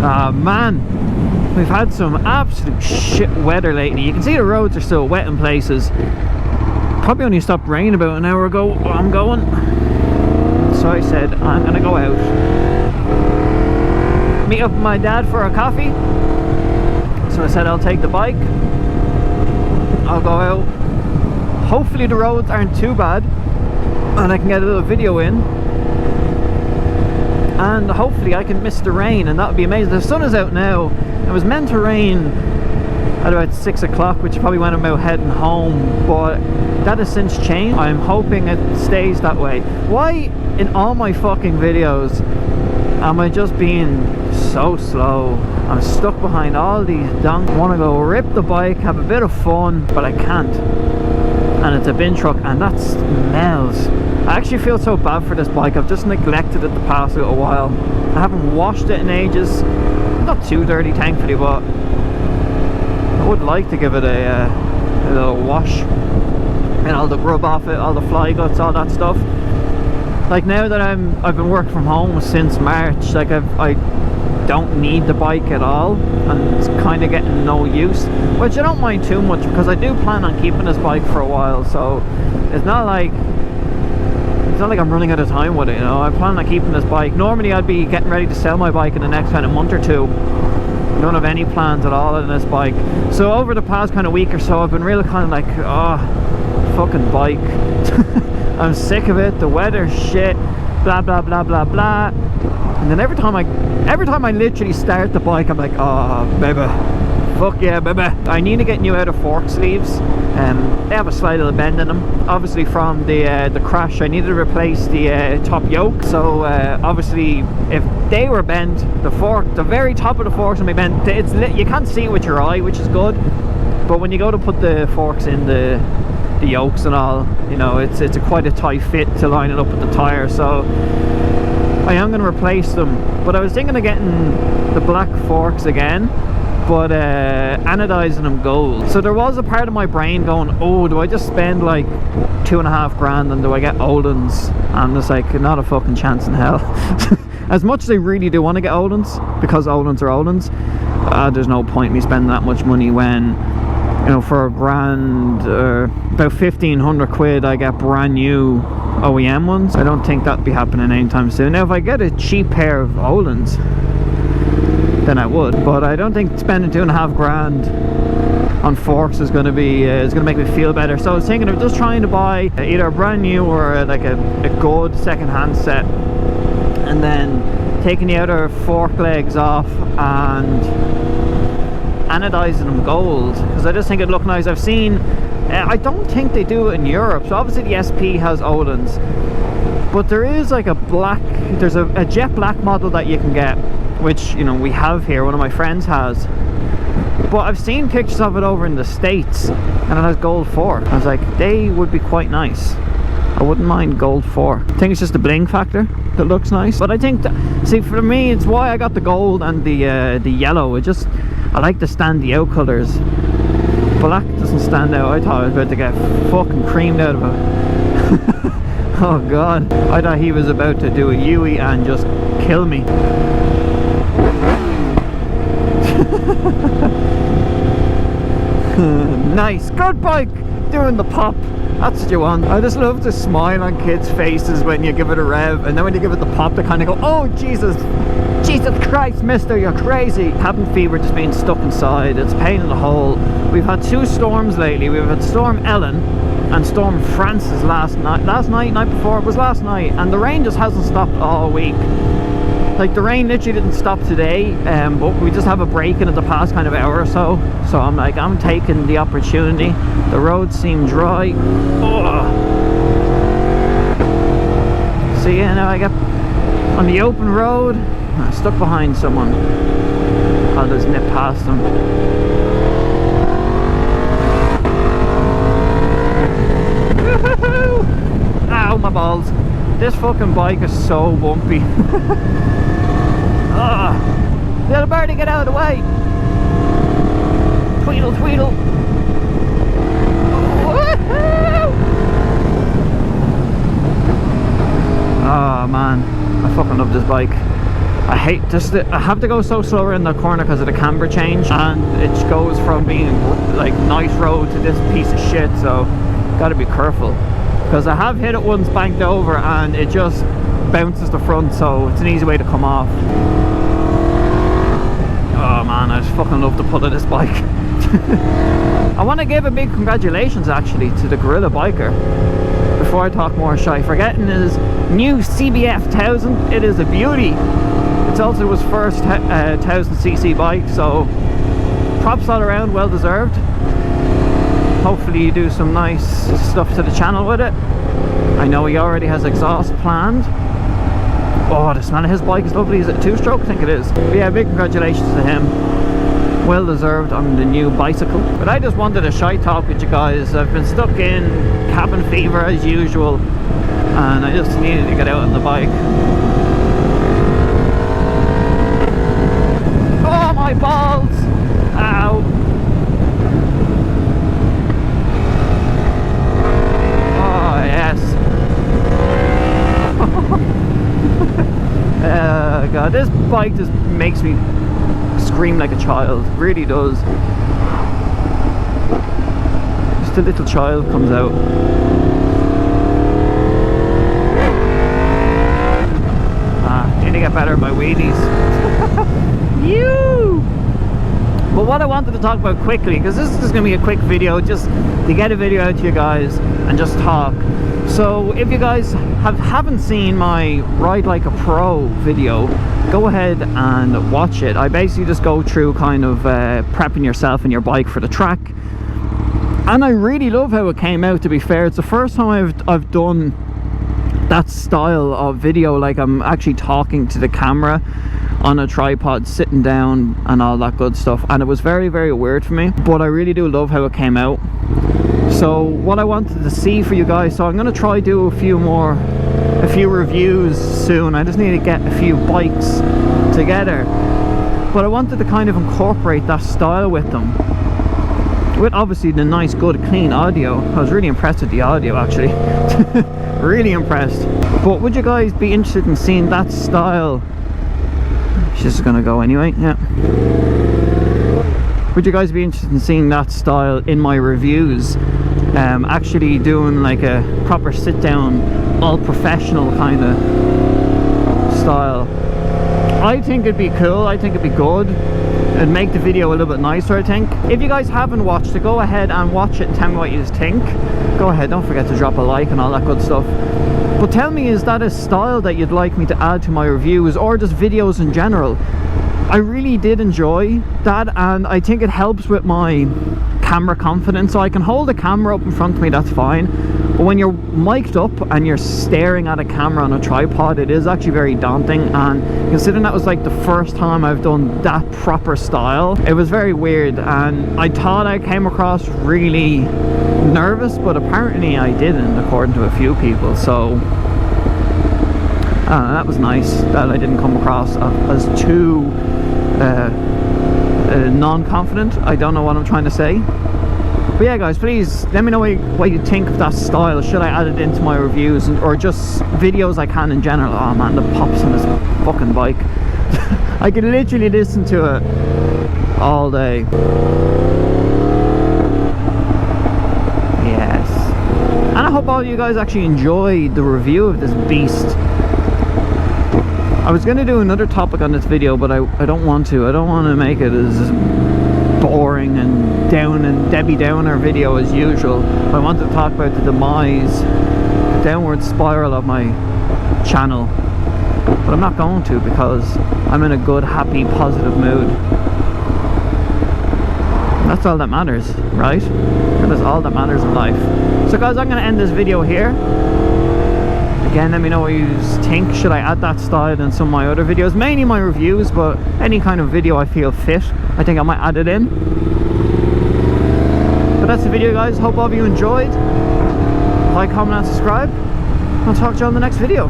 Ah man, we've had some absolute shit weather lately. You can see the roads are still wet in places. Probably only stopped raining about an hour ago where I'm going. So I said, I'm gonna go out, meet up with my dad for a coffee. So I said I'll take the bike, I'll go out. Hopefully the roads aren't too bad and I can get a little video in. And hopefully I can miss the rain, and that would be amazing. The sun is out now. It was meant to rain at about 6 o'clock, which is probably when I'm out heading home, but that has since changed. I'm hoping it stays that way. Why in all my fucking videos am I just being so slow? I'm stuck behind all these donks. I want to go rip the bike, have a bit of fun, but I can't. And it's a bin truck, and that smells. I actually feel so bad for this bike. I've just neglected it the past little while. I haven't washed it in ages. Not too dirty, thankfully, but I would like to give it a little wash. And all the grub off it, all the fly guts, all that stuff. Like now that I've been working from home since March, like I don't need the bike at all, and it's kind of getting no use, which I don't mind too much because I do plan on keeping this bike for a while. So it's not like I'm running out of time with it, you know. I plan on keeping this bike. Normally I'd be getting ready to sell my bike in the next kind of month or two. I don't have any plans at all on this bike. So over the past kind of week or so, I've been really kind of like, oh, fucking bike. I'm sick of it. The weather's shit. Blah blah blah blah blah. And then every time I literally start the bike, I'm like, oh baby, fuck yeah baby. I need to get new outer fork sleeves. They have a slight little bend in them, obviously from the crash. I needed to replace the top yoke. So obviously if they were bent, the very top of the forks will be bent. You can't see it with your eye, which is good, but when you go to put the forks in the yokes and all, you know, it's quite a tight fit to line it up with the tire. So I am going to replace them, but I was thinking of getting the black forks again, but anodizing them gold. So there was a part of my brain going, oh, do I just spend like $2.5 grand and do I get Öhlins? And I'm just like, not a fucking chance in hell. As much as I really do want to get Öhlins, because Öhlins are Öhlins, there's no point in me spending that much money when, you know, for $1,000 or about 1,500 quid I get brand new OEM ones. I don't think that'll be happening anytime soon. Now if I get a cheap pair of Öhlins, then I would, but I don't think spending $2.5 grand on forks is going to be make me feel better. So I was thinking of just trying to buy either a brand new or like a good second-hand set, and then taking the outer fork legs off and anodizing them gold, because I just think it'd look nice. I've seen, I don't think they do it in Europe, so obviously the SP has Öhlins, but there is like there's a jet black model that you can get, which, you know, we have here, one of my friends has, but I've seen pictures of it over in the States and it has gold fork. I was like, they would be quite nice. I wouldn't mind gold fork. I think it's just the bling factor that looks nice, but I think see, for me, it's why I got the gold and the yellow. I like the standy out colours. Black doesn't stand out. I thought I was about to get fucking creamed out of it. Oh god, I thought he was about to do a Yui and just kill me. Nice, good bike, doing the pop. That's what you want. I just love the smile on kids' faces when you give it a rev, and then when you give it the pop, they kind of go, oh Jesus Christ, mister, you're crazy. Cabin fever, just being stuck inside. It's a pain in the hole. We've had 2 storms lately. We've had Storm Ellen and Storm Francis night before. It was last night, and the rain just hasn't stopped all week. Like, the rain literally didn't stop today, but we just have a break in it the past kind of hour or so. So I'm like, I'm taking the opportunity. The roads seem dry. Ugh. So yeah, now I get on the open road. I'm stuck behind someone. I'll just nip past them. Ow, my balls. This fucking bike is so bumpy. Little birdie, get out of the way. Tweedle, tweedle. Oh man, I fucking love this bike. I hate just I have to go so slower in the corner because of the camber change, and it goes from being like nice road to this piece of shit, so gotta be careful, because I have hit it once, banked over, and it just bounces the front, so it's an easy way to come off. Oh man, I just fucking love the pull of this bike. I want to give a big congratulations actually to the Gorilla Biker before I talk more shite for getting his new CBF 1000. It is a beauty. It's also his first 1000cc bike, so props all around, well deserved. Hopefully you do some nice stuff to the channel with it. I know he already has exhaust planned. Oh, the smell of his bike is lovely. Is it a 2-stroke? I think it is. But yeah, big congratulations to him. Well deserved on the new bicycle. But I just wanted a shy talk with you guys. I've been stuck in cabin fever as usual, and I just needed to get out on the bike. Oh, my balls! Ow! Oh, yes. God, this bike just makes me scream like a child. It really does. Just a little child comes out. Need to get better at my wheelies. You. But what I wanted to talk about quickly, because this is just going to be a quick video, just to get a video out to you guys and just talk. So if you guys haven't seen my Ride Like a Pro video, go ahead and watch it. I basically just go through kind of prepping yourself and your bike for the track, and I really love how it came out, to be fair. It's the first time I've done that style of video, like I'm actually talking to the camera on a tripod, sitting down and all that good stuff, and it was very, very weird for me, but I really do love how it came out. So what I wanted to see for you guys, so I'm going to try do a few reviews soon. I just need to get a few bikes together, but I wanted to kind of incorporate that style with them, with obviously the nice, good, clean audio. I was really impressed with the audio actually. Really impressed. But would you guys be interested in seeing that style? She's gonna go anyway. Yeah. Would you guys be interested in seeing that style in my reviews? Actually doing like a proper sit down, all professional kind of style. I think it'd be cool. I think it'd be good and make the video a little bit nicer, I think. If you guys haven't watched it, go ahead and watch it and tell me what you think. Go ahead, don't forget to drop a like and all that good stuff. But tell me, is that a style that you'd like me to add to my reviews, or just videos in general? I really did enjoy that, and I think it helps with my camera confidence. So I can hold the camera up in front of me, that's fine, but when you're mic'd up and you're staring at a camera on a tripod, it is actually very daunting. And considering that was like the first time I've done that proper style, it was very weird, and I thought I came across really nervous, but apparently I didn't, according to a few people. So that was nice that I didn't come across as too non-confident. I don't know what I'm trying to say. But yeah guys, please let me know what you think of that style. Should I add it into my reviews, or just videos I can in general? Oh man, the pops on this fucking bike. I could literally listen to it all day. Yes. And I hope all you guys actually enjoyed the review of this beast. I was going to do another topic on this video, but I don't want to. I don't want to make it as boring and Debbie Downer video as usual. I want to talk about the demise, the downward spiral of my channel. But I'm not going to, because I'm in a good, happy, positive mood. That's all that matters, right? That is all that matters in life. So guys, I'm going to end this video here. Again, let me know what you think. Should I add that style in some of my other videos? Mainly my reviews, but any kind of video I feel fit, I think I might add it in. But that's the video guys. Hope all of you enjoyed. Like, comment and subscribe. I'll talk to you on the next video.